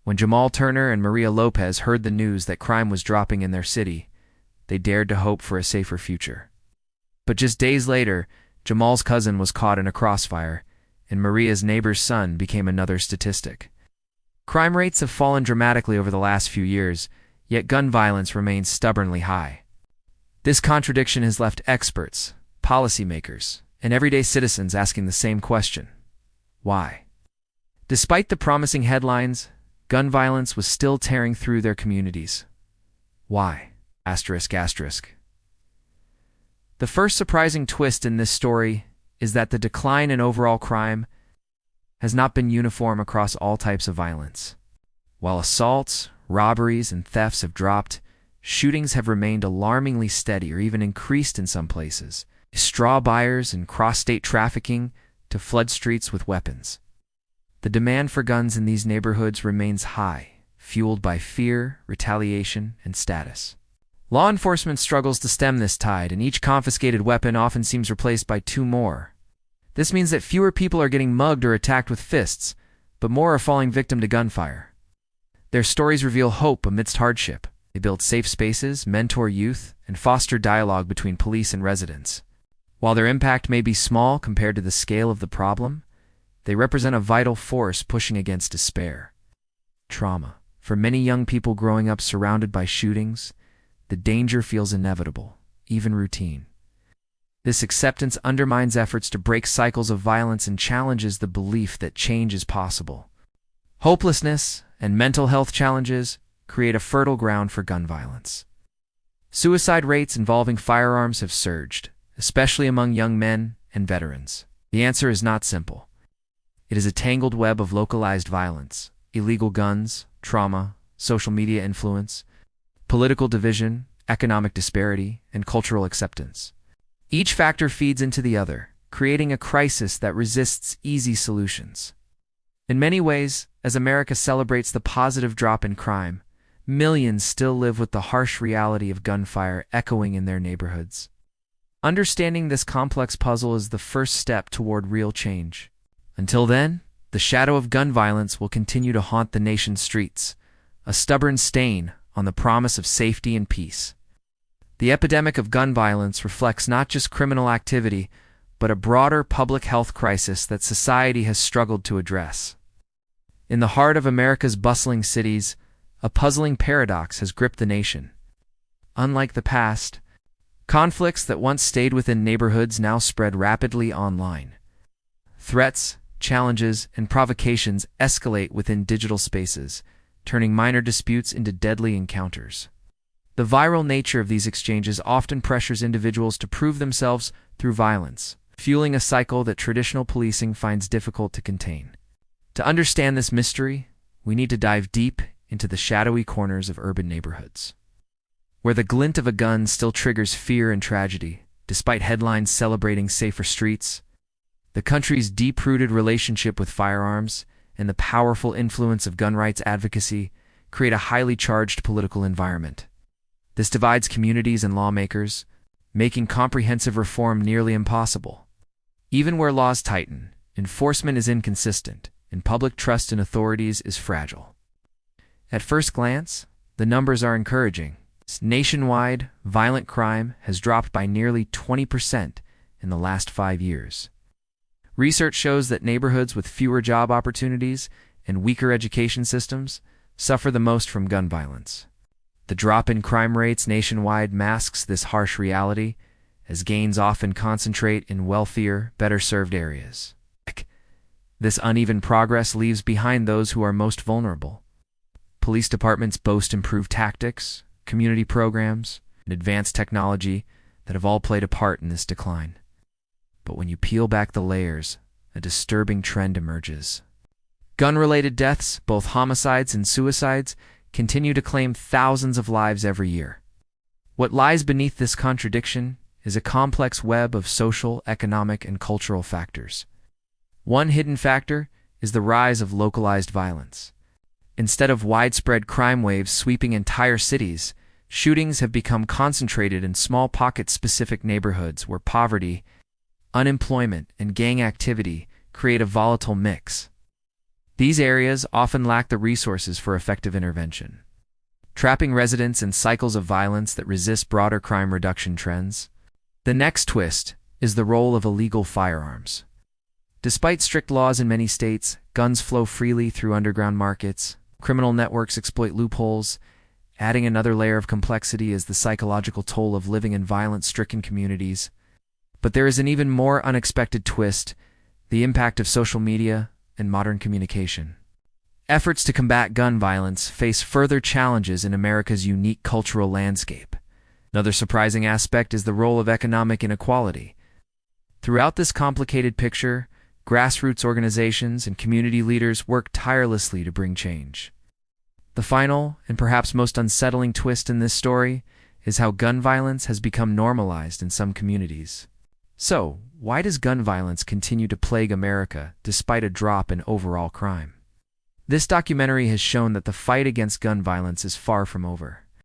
When Jamal Turner and Maria Lopez heard the news that crime was dropping in their city, they dared to hope for a safer future. But just days later, Jamal's cousin was caught in a crossfire, and Maria's neighbor's son became another statistic. Crime rates have fallen dramatically over the last few years, yet gun violence remains stubbornly high. This contradiction has left experts, policymakers, and everyday citizens asking the same question: why? Despite the promising headlines, gun violence was still tearing through their communities. Why? ***. The first surprising twist in this story is that the decline in overall crime has not been uniform across all types of violence. While assaults, robberies, and thefts have dropped, shootings have remained alarmingly steady or even increased in some places. Straw buyers and cross-state trafficking to flood streets with weapons. The demand for guns in these neighborhoods remains high, fueled by fear, retaliation, and status. Law enforcement struggles to stem this tide, and each confiscated weapon often seems replaced by two more. This means that fewer people are getting mugged or attacked with fists, but more are falling victim to gunfire. Their stories reveal hope amidst hardship. They build safe spaces, mentor youth, and foster dialogue between police and residents. While their impact may be small compared to the scale of the problem, they represent a vital force pushing against despair. Trauma. For many young people growing up surrounded by shootings, the danger feels inevitable, even routine. This acceptance undermines efforts to break cycles of violence and challenges the belief that change is possible. Hopelessness and mental health challenges create a fertile ground for gun violence. Suicide rates involving firearms have surged, especially among young men and veterans. The answer is not simple. It is a tangled web of localized violence, illegal guns, trauma, social media influence, political division, economic disparity, and cultural acceptance. Each factor feeds into the other, creating a crisis that resists easy solutions. In many ways, as America celebrates the positive drop in crime, millions still live with the harsh reality of gunfire echoing in their neighborhoods. Understanding this complex puzzle is the first step toward real change. Until then, the shadow of gun violence will continue to haunt the nation's streets, a stubborn stain on the promise of safety and peace. The epidemic of gun violence reflects not just criminal activity, but a broader public health crisis that society has struggled to address. In the heart of America's bustling cities, a puzzling paradox has gripped the nation. Unlike the past, conflicts that once stayed within neighborhoods now spread rapidly online. Threats, challenges, and provocations escalate within digital spaces, turning minor disputes into deadly encounters. The viral nature of these exchanges often pressures individuals to prove themselves through violence, fueling a cycle that traditional policing finds difficult to contain. To understand this mystery, we need to dive deep into the shadowy corners of urban neighborhoods, where the glint of a gun still triggers fear and tragedy, despite headlines celebrating safer streets. The country's deep-rooted relationship with firearms and the powerful influence of gun rights advocacy create a highly charged political environment. This divides communities and lawmakers, making comprehensive reform nearly impossible. Even where laws tighten, enforcement is inconsistent, and public trust in authorities is fragile. At first glance, the numbers are encouraging. Nationwide, violent crime has dropped by nearly 20% in the last 5 years. Research shows that neighborhoods with fewer job opportunities and weaker education systems suffer the most from gun violence. The drop in crime rates nationwide masks this harsh reality, as gains often concentrate in wealthier, better-served areas. This uneven progress leaves behind those who are most vulnerable. Police departments boast improved tactics, community programs, and advanced technology that have all played a part in this decline. But when you peel back the layers, a disturbing trend emerges. Gun-related deaths, both homicides and suicides, continue to claim thousands of lives every year. What lies beneath this contradiction is a complex web of social, economic, and cultural factors. One hidden factor is the rise of localized violence. Instead of widespread crime waves sweeping entire cities, shootings have become concentrated in small pocket-specific neighborhoods where poverty, unemployment, and gang activity create a volatile mix. These areas often lack the resources for effective intervention, trapping residents in cycles of violence that resist broader crime reduction trends. The next twist is the role of illegal firearms. Despite strict laws in many states, guns flow freely through underground markets. Criminal networks exploit loopholes. Adding another layer of complexity is the psychological toll of living in violence-stricken communities. But there is an even more unexpected twist: the impact of social media and modern communication. Efforts to combat gun violence face further challenges in America's unique cultural landscape. Another surprising aspect is the role of economic inequality. Throughout this complicated picture, grassroots organizations and community leaders work tirelessly to bring change. The final, and perhaps most unsettling twist in this story, is how gun violence has become normalized in some communities. So, why does gun violence continue to plague America despite a drop in overall crime? This documentary has shown that the fight against gun violence is far from over.